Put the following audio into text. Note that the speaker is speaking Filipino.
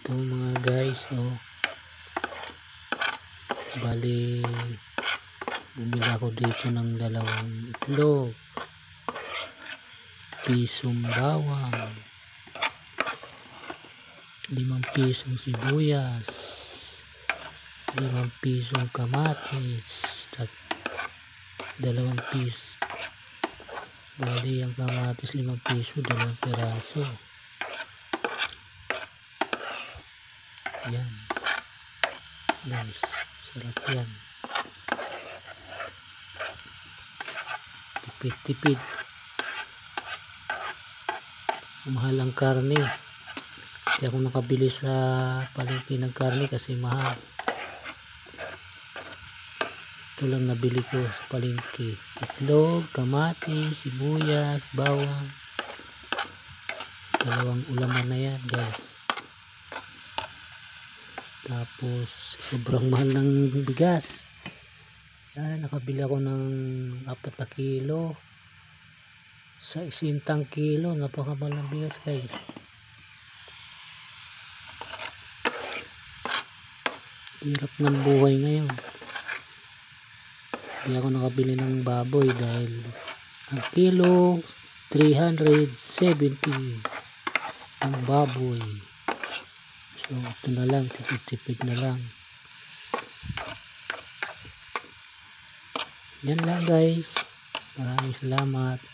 Ito mga guys, bali bumili ako dito ng 2 itlog, pisong bawang, 5 pisong sibuyas, 5 pisong kamatis, at 2 piso. Bali ang kamatis 5 piso, 2 piraso. Yan guys, sarap yan, tipid mahal ang karne. Hindi ako nakabili sa palengke ng karne kasi mahal. Ito lang nabili ko sa palengke: itlog, kamatis, sibuyas, bawang. 2 ulaman na yan guys. Tapos sobrang mahal ng bigas. Yan, nakabili ako ng 4 na kilo sa 60 kilo. Napakamahal ng bigas guys. Hirap ng buhay ngayon. Hindi ako nakabili ng baboy dahil ang kilo 370 ang baboy. So ito na lang, tipid na lang. Yan lang guys, maraming salamat.